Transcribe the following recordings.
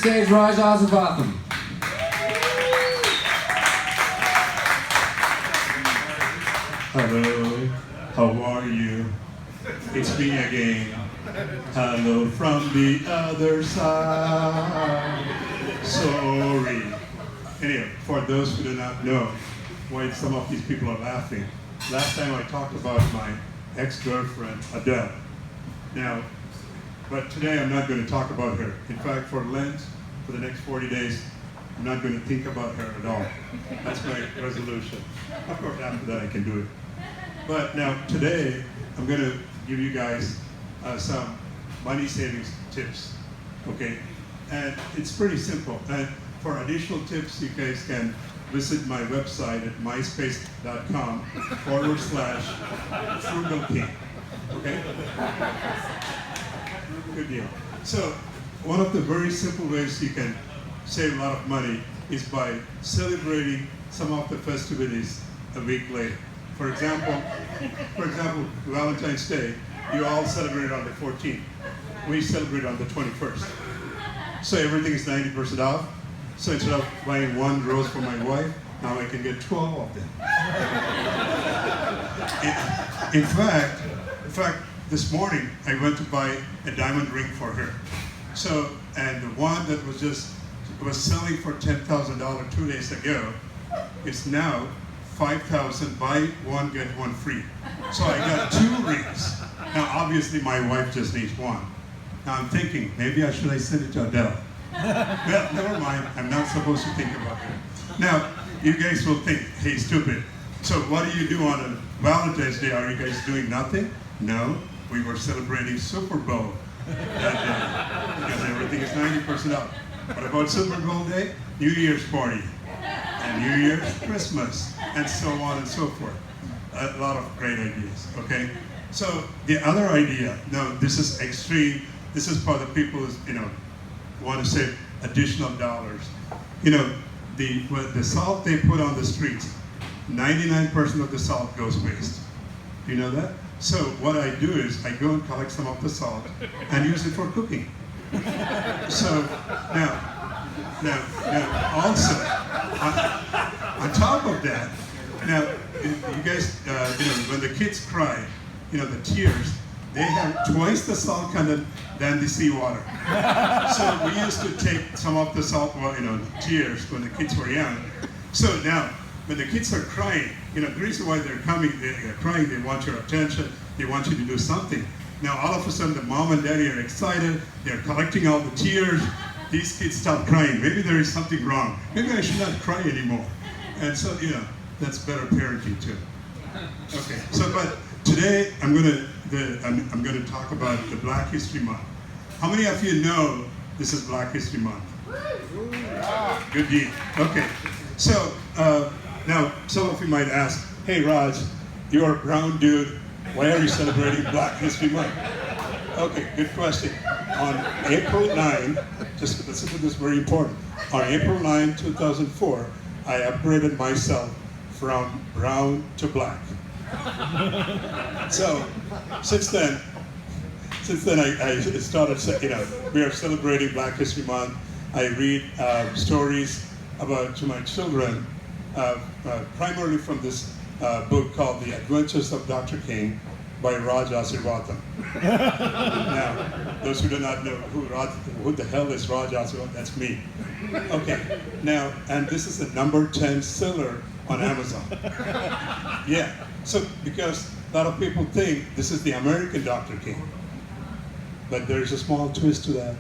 stage Raj Asirvathan. Hello, how are you? It's me again. Hello from the other side. Sorry. Anyway, for those who do not know why some of these people are laughing, last time I talked about my ex-girlfriend, Adele. Now, but today I'm not going to talk about her. In fact, for Lent, for the next 40 days, I'm not going to think about her at all. That's my resolution. Of course, after that I can do it. But now, today, I'm going to give you guys some money savings tips, okay? And it's pretty simple. And for additional tips, you guys can visit my website at myspace.com/frugalking, okay? Good deal. So, one of the very simple ways you can save a lot of money is by celebrating some of the festivities a week later. For example, Valentine's Day, you all celebrate on the 14th. We celebrate on the 21st. So everything is 90% off. So instead of buying one rose for my wife, now I can get 12 of them. In fact, this morning I went to buy a diamond ring for her. So, and the one that was selling for $10,000 2 days ago is now $5,000, buy one, get one free. So I got 2 rings. Now obviously my wife just needs one. Now I'm thinking, maybe I send it to Adele. Well, never mind, I'm not supposed to think about it. Now, you guys will think, hey, stupid. So what do you do on a Valentine's Day? Are you guys doing nothing? No, we were celebrating Super Bowl that day because everything is 90% off. What about Super Bowl Day? New Year's party. And New Year's, Christmas, and so on and so forth. A lot of great ideas, okay? So the other idea, now this is extreme, this is for the people who, want to save additional dollars. The salt they put on the streets, 99% of the salt goes waste. Do you know that? So what I do is I go and collect some of the salt and use it for cooking. So now also, on top of that, now, you guys, when the kids cry, the tears, they have twice the salt content than the seawater. So we used to take some of the salt, tears when the kids were young. So now, when the kids are crying, the reason why they're crying, they want your attention, they want you to do something. Now, all of a sudden, the mom and daddy are excited, they're collecting all the tears, these kids stop crying. Maybe there is something wrong. Maybe I should not cry anymore. And so, that's better parenting too. Okay, so but today I'm going to talk about the Black History Month. How many of you know this is Black History Month? Good deal. Okay, so now some of you might ask, hey Raj, you're a brown dude, why are you celebrating Black History Month? Okay, good question. On April 9, just listen to this, very important. On April 9, 2004, I upgraded myself from brown to black. So, since then I started, we are celebrating Black History Month. I read stories to my children, primarily from this book called The Adventures of Dr. King by Raj Asirvathan. Now, those who do not know who the hell is Raj Asirvathan, that's me. Okay, now, and this is the number 10 seller on Amazon. Yeah, so because a lot of people think this is the American Dr. King, but there's a small twist to that.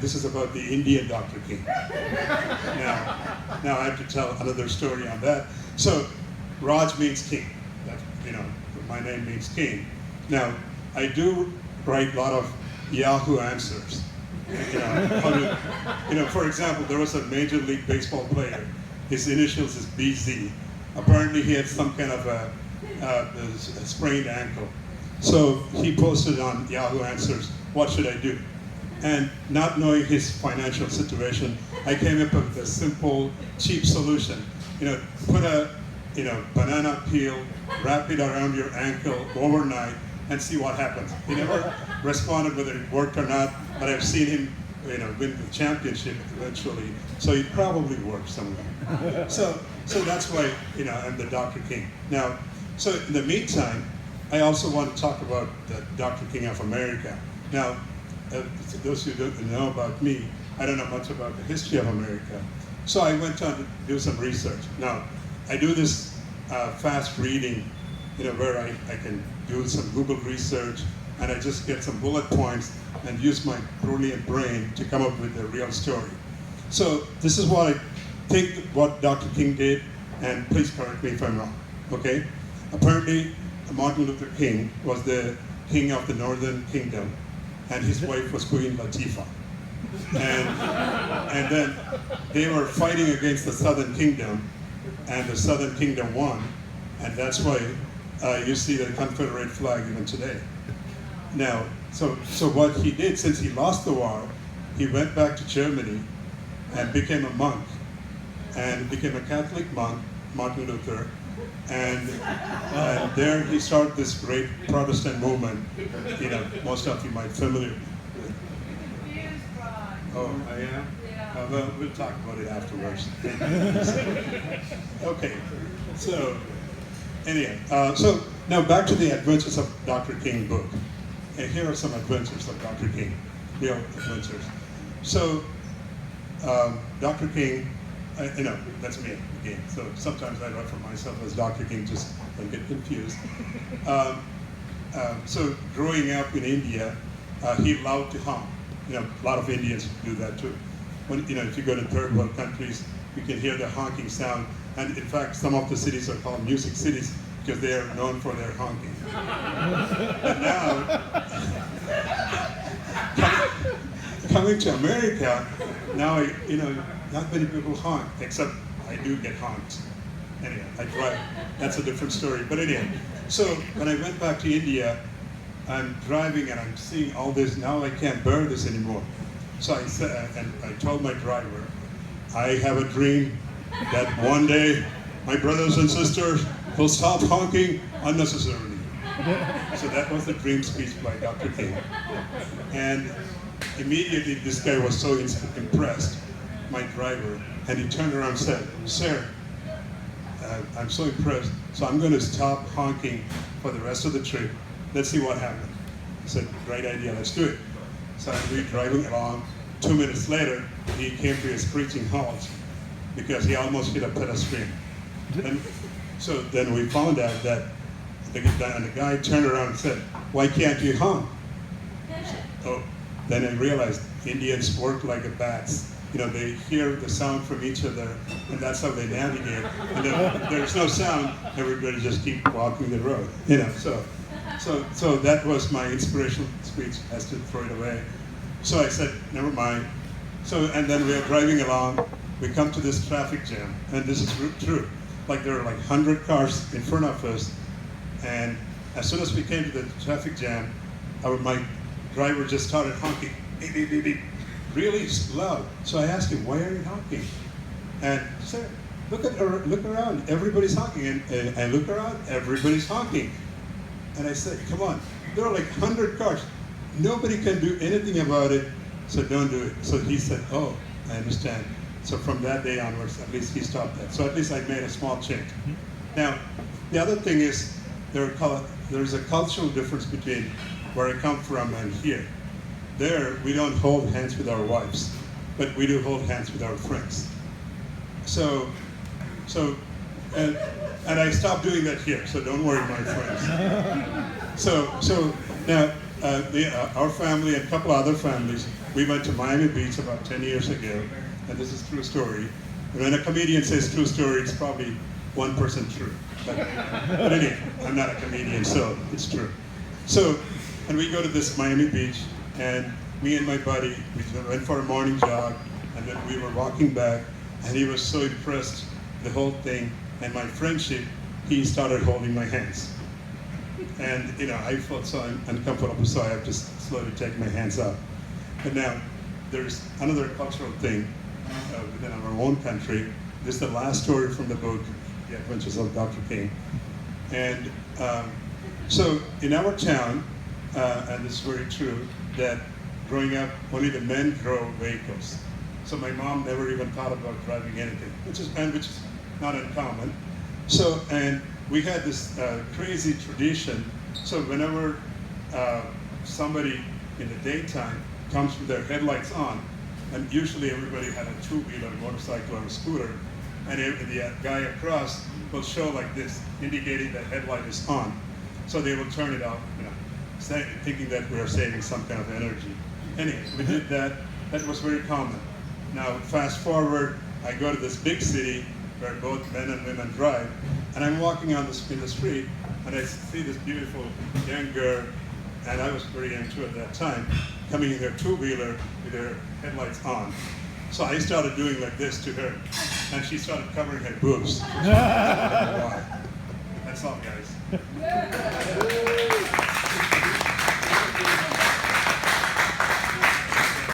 This is about the Indian Dr. King. Now I have to tell another story on that. So, Raj means king. That, my name means king. Now, I do write a lot of Yahoo answers. For example, there was a Major League Baseball player. His initials is BZ. Apparently, he had some kind of a sprained ankle. So he posted on Yahoo Answers, what should I do? And not knowing his financial situation, I came up with a simple, cheap solution. Put a banana peel, wrap it around your ankle overnight, and see what happens. He never responded whether it worked or not, but I've seen him win the championship eventually. So it probably worked somewhere. So that's why, I'm the Dr. King. Now, so in the meantime, I also want to talk about the Dr. King of America. Now, to those who don't know about me, I don't know much about the history of America. So I went on to do some research. Now, I do this fast reading, where I can do some Google research, and I just get some bullet points and use my brilliant brain to come up with a real story. So this is what I think what Dr. King did, and please correct me if I'm wrong, okay? Apparently, Martin Luther King was the king of the Northern Kingdom, and his wife was Queen Latifah. And then they were fighting against the Southern Kingdom, and the Southern Kingdom won, and that's why you see the Confederate flag even today. Now, so what he did, since he lost the war, he went back to Germany and became a monk, and became a Catholic monk, Martin Luther, and there he started this great Protestant movement, most of you might be familiar with. Oh, I am? Yeah. Well, we'll talk about it afterwards. Okay, so anyway, so now back to the Adventures of Dr. King book. And here are some adventures of Dr. King, real adventures. So, Dr. King, that's me again. So sometimes I write for myself as Dr. King, just don't get confused. So growing up in India, he loved to hum. A lot of Indians do that too. When, if you go to third world countries, you can hear the honking sound. And in fact, some of the cities are called music cities because they are known for their honking. But now, coming to America, now, not many people honk, except I do get honked. Anyway, I drive. That's a different story. But anyway, so when I went back to India, I'm driving and I'm seeing all this. Now I can't bear this anymore. So I said, and I told my driver, I have a dream that one day my brothers and sisters will stop honking unnecessarily. So that was the dream speech by Dr. King. And immediately this guy was so impressed, my driver, and he turned around and said, "Sir, I'm so impressed, so I'm going to stop honking for the rest of the trip. Let's see what happens." I said, "Great idea, let's do it." So we were driving along. 2 minutes later, he came to a screeching halt because he almost hit a pedestrian. And so then we found out that the guy turned around and said, "Why can't you honk?" So then I realized Indians work like bats. They hear the sound from each other, and that's how they navigate. And if there's no sound, everybody just keep walking the road. So that was my inspirational speech. I had to throw it away. So I said, never mind. So, and then we are driving along. We come to this traffic jam, and this is true. Like there are like 100 cars in front of us, and as soon as we came to the traffic jam, my driver just started honking, beep, beep, beep, beep, really loud. So I asked him, "Why are you honking?" And he said, look around, everybody's honking. And I look around, everybody's honking. And I said, "Come on, there are like 100 cars. Nobody can do anything about it, so don't do it." So he said, "Oh, I understand." So from that day onwards, at least he stopped that. So at least I made a small change. Now, the other thing is, there's a cultural difference between where I come from and here. There, we don't hold hands with our wives, but we do hold hands with our friends. And I stopped doing that here, so don't worry, my friends. So now, our family and a couple other families, we went to Miami Beach about 10 years ago, and this is a true story. And when a comedian says true story, it's probably 1% true. But anyway, I'm not a comedian, so it's true. So, and we go to this Miami Beach, and me and my buddy, we went for a morning jog, and then we were walking back, and he was so impressed with the whole thing, and my friendship, he started holding my hands. And I felt so uncomfortable, so I have to slowly take my hands out. But now, there's another cultural thing within our own country. This is the last story from the book, The Adventures of Dr. King. And so in our town, and this is very true, that growing up, only the men drove vehicles. So my mom never even thought about driving anything, which is not uncommon. So, and we had this crazy tradition. So whenever somebody in the daytime comes with their headlights on, and usually everybody had a two-wheeler, motorcycle, or a scooter, and the guy across will show like this, indicating that headlight is on. So they will turn it off, thinking that we are saving some kind of energy. Anyway, we did that. That was very common. Now, fast forward, I go to this big city where both men and women drive, and I'm walking in the street, and I see this beautiful young girl, and I was very young too at that time, coming in their two-wheeler with their headlights on. So I started doing like this to her, and she started covering her boobs. Why? That's all, guys.